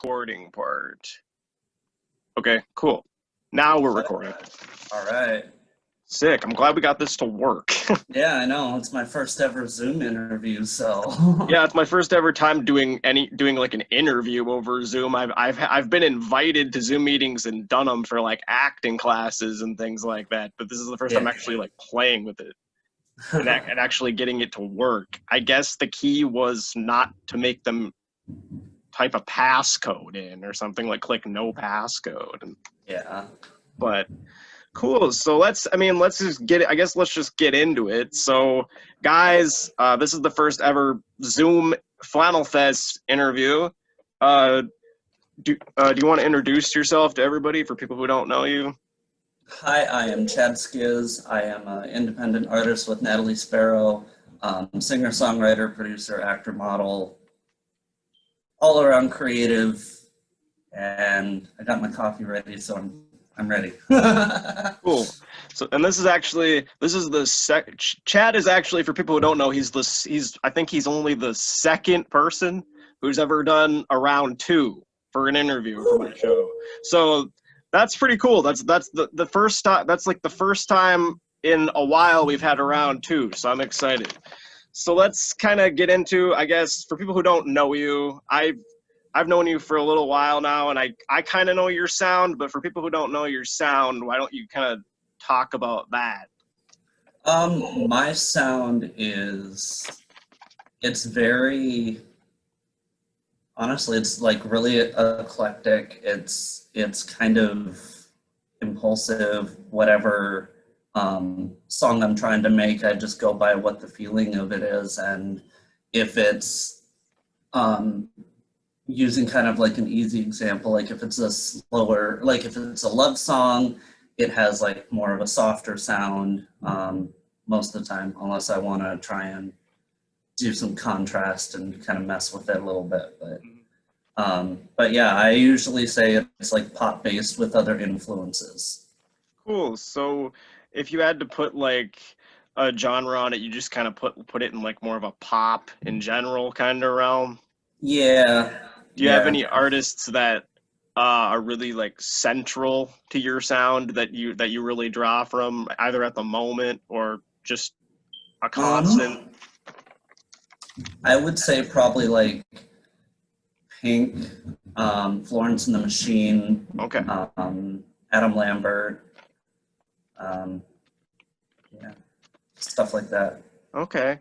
recording part. Okay, cool. Now we're recording. All right. Sick. I'm glad we got this to work. Yeah, I know. It's my first ever Zoom interview, so. Yeah, it's my first ever time doing like an interview over Zoom. I've been invited to Zoom meetings and done them for like acting classes and things like that, but this is the first time Yeah. actually like playing with it and actually getting it to work. I guess the key was not to make them type a passcode in or something, like click no passcode. Yeah. But cool. So let's just get into it. So guys, this is the first ever Zoom Flannel Fest interview. Do you want to introduce yourself to everybody for people who don't know you? Hi, I am Chad Skiz. I am an independent artist with Natalie Sparrow, singer, songwriter, producer, actor, model, all around creative. And I got my coffee ready, so I'm ready. Cool. So, and Chad is actually, for people who don't know, I think he's only the second person who's ever done a round two for an interview for my show. So that's pretty cool. That's the first time. That's like the first time in a while we've had a round two. So I'm excited. So let's kind of get into, I guess, for people who don't know you, I've known you for a little while now, and I kind of know your sound, but for people who don't know your sound, why don't you kind of talk about that? My sound it's very, honestly, it's like really eclectic. It's kind of impulsive, whatever song I'm trying to make, I just go by what the feeling of it is. And if it's using kind of like an easy example, like if it's a slower, like if it's a love song, it has like more of a softer sound most of the time, unless I want to try and do some contrast and kind of mess with it a little bit. But yeah, I usually say it's like pop based with other influences. Cool. So if you had to put like a genre on it, you just kind of put it in like more of a pop in general kind of realm. Yeah. Do you have any artists that are really like central to your sound that you really draw from, either at the moment or just a constant? I would say probably like Pink, Florence and the Machine, Okay. Adam Lambert, yeah, stuff like that. Okay.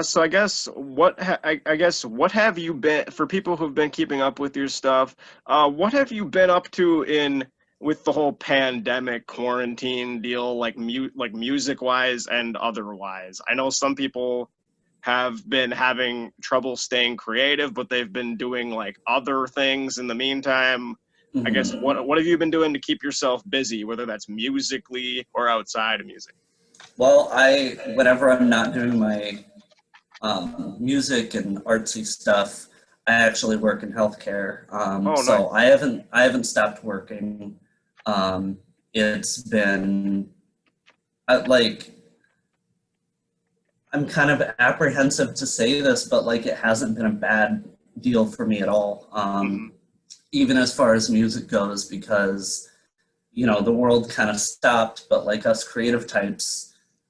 So I guess what have you been, for people who've been keeping up with your stuff? What have you been up to with the whole pandemic quarantine deal, like music wise and otherwise? I know some people have been having trouble staying creative, but they've been doing like other things in the meantime. Mm-hmm. I guess what have you been doing to keep yourself busy, whether that's musically or outside of music? Well, whenever I'm not doing my music and artsy stuff, I actually work in healthcare. So nice. I haven't stopped working. It's been like, I'm kind of apprehensive to say this, but like it hasn't been a bad deal for me at all. Even as far as music goes, because the world kind of stopped, but like us creative types,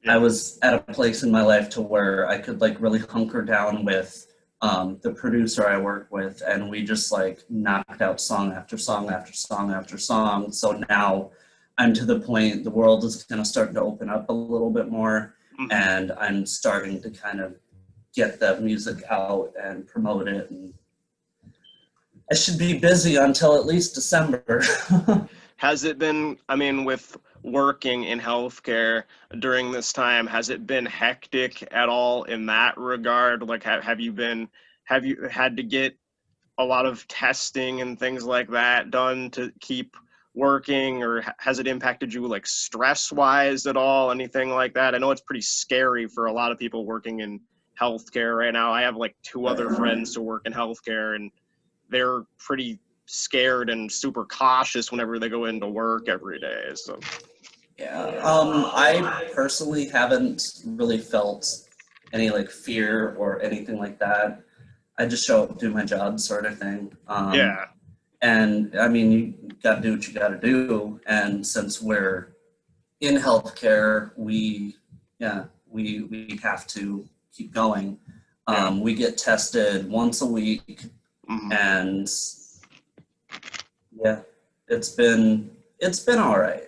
I was at a place in my life to where I could like really hunker down with the producer I work with, and we just like knocked out song after song after song after song. So now I'm to the point, the world is kind of starting to open up a little bit more, and I'm starting to kind of get the music out and promote it. And I should be busy until at least December. Has it been, I mean, with working in healthcare during this time, has it been hectic at all in that regard? Like, have you had to get a lot of testing and things like that done to keep working, or has it impacted you like stress wise at all? Anything like that? I know it's pretty scary for a lot of people working in healthcare right now. I have like two other friends who work in healthcare, and they're pretty scared and super cautious whenever they go into work every day. So yeah, I personally haven't really felt any like fear or anything like that. I just show up, do my job, sort of thing. Yeah. And I mean, you got to do what you got to do. And since we're in healthcare, we have to keep going. We get tested once a week, and yeah, it's been all right.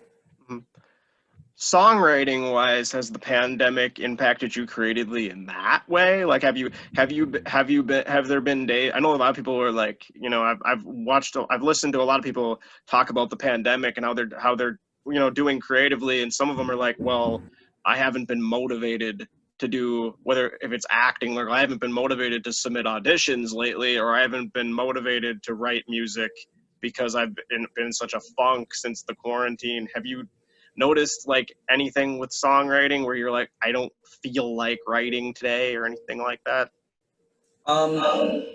Songwriting wise, has the pandemic impacted you creatively in that way? Like, have there been days? I know a lot of people are like, you know, I've listened to a lot of people talk about the pandemic and how they're you know, doing creatively, and some of them are like, well, I haven't been motivated to do, whether if it's acting, like I haven't been motivated to submit auditions lately, or I haven't been motivated to write music because I've been in such a funk since the quarantine. Have you noticed like anything with songwriting where you're like, I don't feel like writing today, or anything like that? I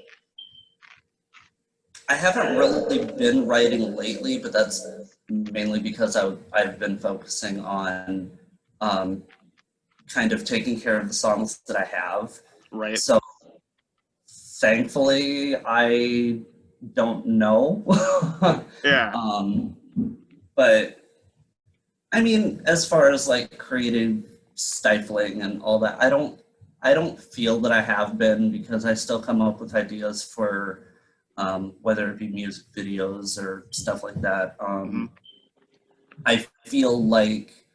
haven't really been writing lately, but that's mainly because I've been focusing on kind of taking care of the songs that I have. Right. So thankfully, I don't know. Yeah. But I mean, as far as like creative stifling and all that, I don't feel that I have been, because I still come up with ideas for whether it be music videos or stuff like that. I feel like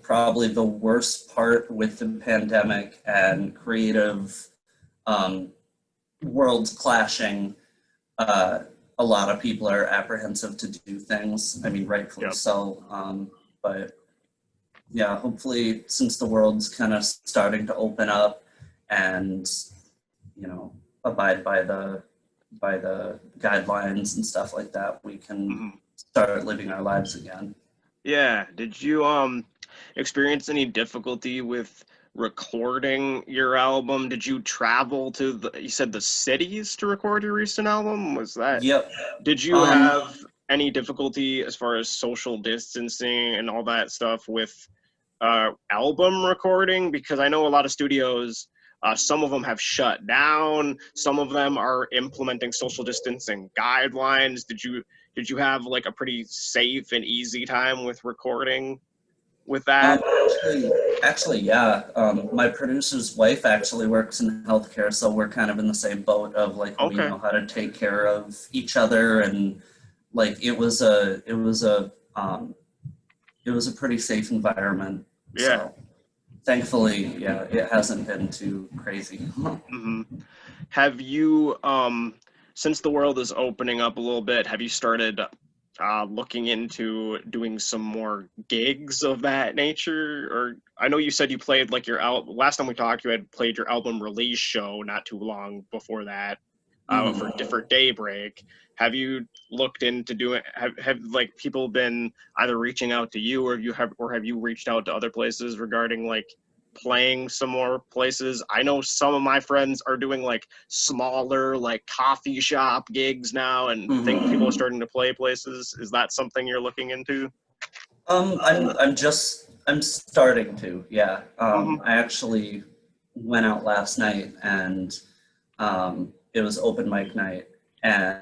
probably the worst part with the pandemic and creative worlds clashing, a lot of people are apprehensive to do things. I mean, rightfully so. But yeah, hopefully, since the world's kind of starting to open up and, you know, abide by the guidelines and stuff like that, we can start living our lives again. Yeah. Did you experience any difficulty with recording your album? Did you travel to you said the cities to record your recent album? Was that? Yep. Did you have any difficulty as far as social distancing and all that stuff with album recording? Because I know a lot of studios, some of them have shut down, some of them are implementing social distancing guidelines. Did you have like a pretty safe and easy time with recording with that? Actually, yeah. My producer's wife actually works in healthcare, so we're kind of in the same boat of like, we Okay. know how to take care of each other, and like it was a pretty safe environment. Yeah. So thankfully, yeah, it hasn't been too crazy. Have you, since the world is opening up a little bit, have you started looking into doing some more gigs of that nature? Or I know you said you played like your last time we talked, you had played your album release show not too long before that for Daybreak. Have you looked into doing? Have like people been either reaching out to you, or have you reached out to other places regarding like playing some more places? I know some of my friends are doing like smaller like coffee shop gigs now, and think people are starting to play places. Is that something you're looking into? I'm starting to, yeah. I actually went out last night, and it was open mic night, and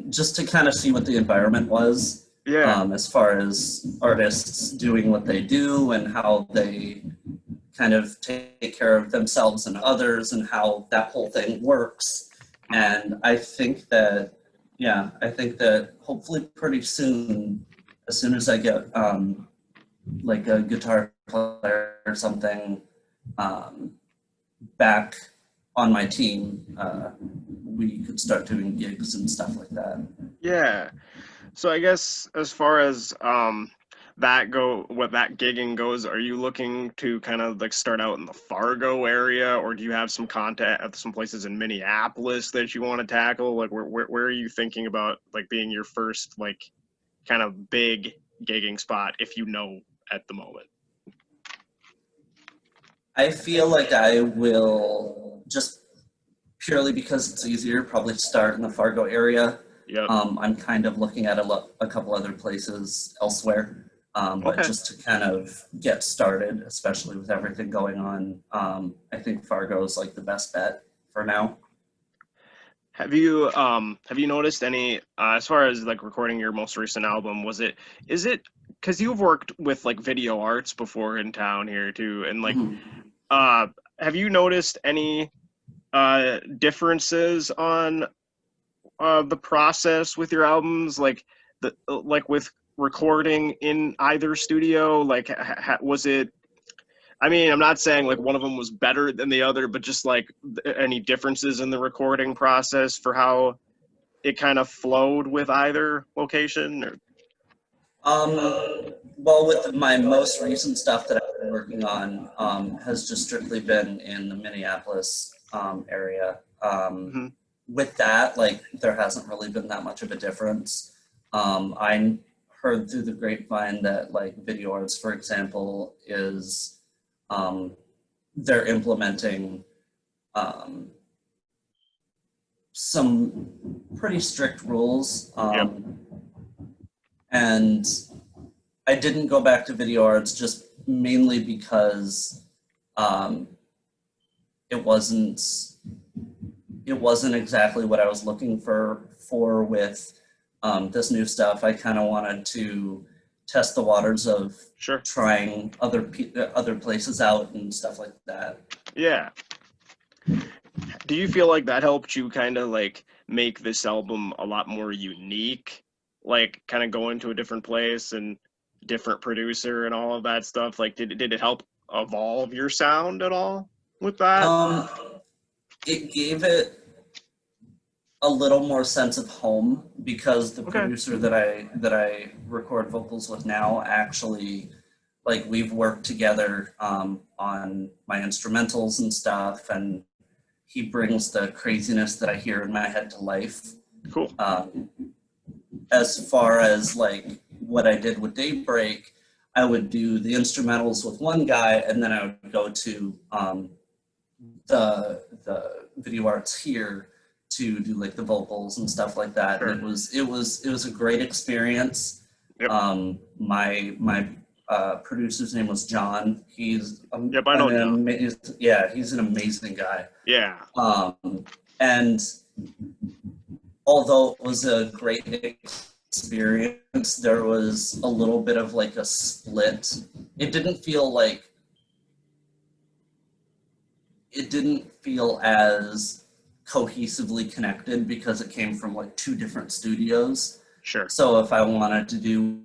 just to kind of see what the environment was, as far as artists doing what they do and how they kind of take care of themselves and others, and how that whole thing works. And I think that hopefully pretty soon, as soon as I get like a guitar player or something back on my team, we could start doing gigs and stuff like that. Yeah. So I guess as far as that gigging goes, are you looking to kind of like start out in the Fargo area, or do you have some contact at some places in Minneapolis that you want to tackle? Like where are you thinking about like being your first like kind of big gigging spot, if you know at the moment? I feel like I will, just purely because it's easier, probably start in the Fargo area. Yep. I'm kind of looking at a couple other places elsewhere, but just to kind of get started, especially with everything going on, I think Fargo is like the best bet for now. Have you noticed any as far as like recording your most recent album, is it because you've worked with like video arts before in town here too, and like have you noticed any differences on the process with your albums, like with recording in either studio? Like was it, I mean, I'm not saying like one of them was better than the other, but just like any differences in the recording process for how it kind of flowed with either location? Or... Well, with my most recent stuff that I've been working on, has just strictly been in the Minneapolis area. With that, like, there hasn't really been that much of a difference. I heard through the grapevine that like Video Arts, for example, is they're implementing some pretty strict rules. And I didn't go back to Video Arts just mainly because it wasn't exactly what I was looking for with this new stuff. I kind of wanted to test the waters of trying other places out and stuff like that. Yeah. Do you feel like that helped you kind of like make this album a lot more unique? Like kind of going to a different place and different producer and all of that stuff? Like did it help evolve your sound at all with that? It gave it a little more sense of home because the producer that I record vocals with now actually, like, we've worked together on my instrumentals and stuff, and he brings the craziness that I hear in my head to life. Cool. As far as like what I did with Daybreak, I would do the instrumentals with one guy, and then I would go to the Video Arts here to do like the vocals and stuff like that. And it was a great experience. My producer's name was John. He's I know John. He's an amazing guy. Yeah. And although it was a great experience, there was a little bit of like a split. It didn't feel as cohesively connected because it came from like two different studios. Sure. So if I wanted to do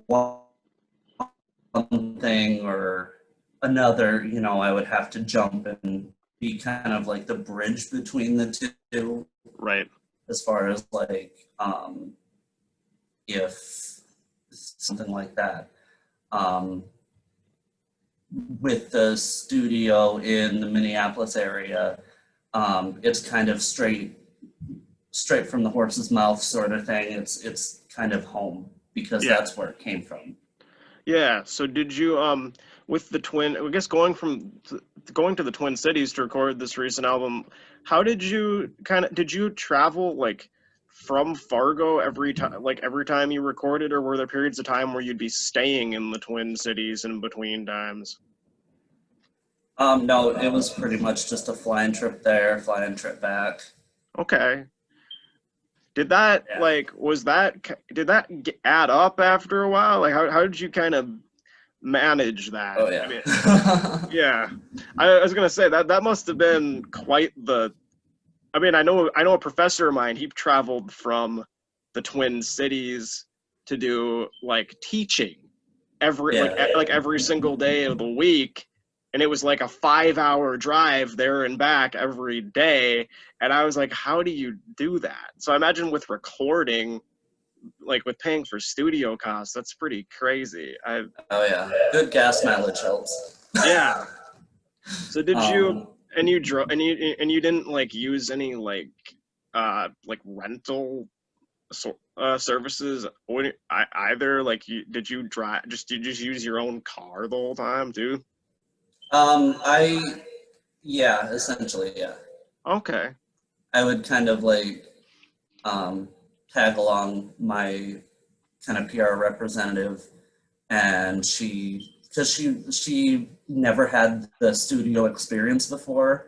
one thing or another, you know, I would have to jump and be kind of like the bridge between the two. Right. As far as like, if something like that. With the studio in the Minneapolis area, it's kind of straight from the horse's mouth sort of thing. It's kind of home because that's where it came from. Yeah. So did you with the twin? I guess going to the Twin Cities to record this recent album, how did you did you travel like from Fargo every time you recorded, or were there periods of time where you'd be staying in the Twin Cities in between times? No, it was pretty much just a flying trip there, flying trip back. Okay. Did that did that add up after a while? Like how did you kind of manage that? Oh yeah. I mean, yeah. I was gonna say that must have been quite the. I mean, I know a professor of mine. He traveled from the Twin Cities to do like teaching every single day of the week, and it was like a 5-hour drive there and back every day. And I was like, how do you do that? So I imagine with recording, like with paying for studio costs, that's pretty crazy. Oh yeah, good gas mileage helps. Yeah. So did you? And you drove, and you didn't like use any like rental services or either. Like did you just use your own car the whole time too? Essentially, yeah. Okay. I would kind of like tag along my kind of PR representative, and because she never had the studio experience before.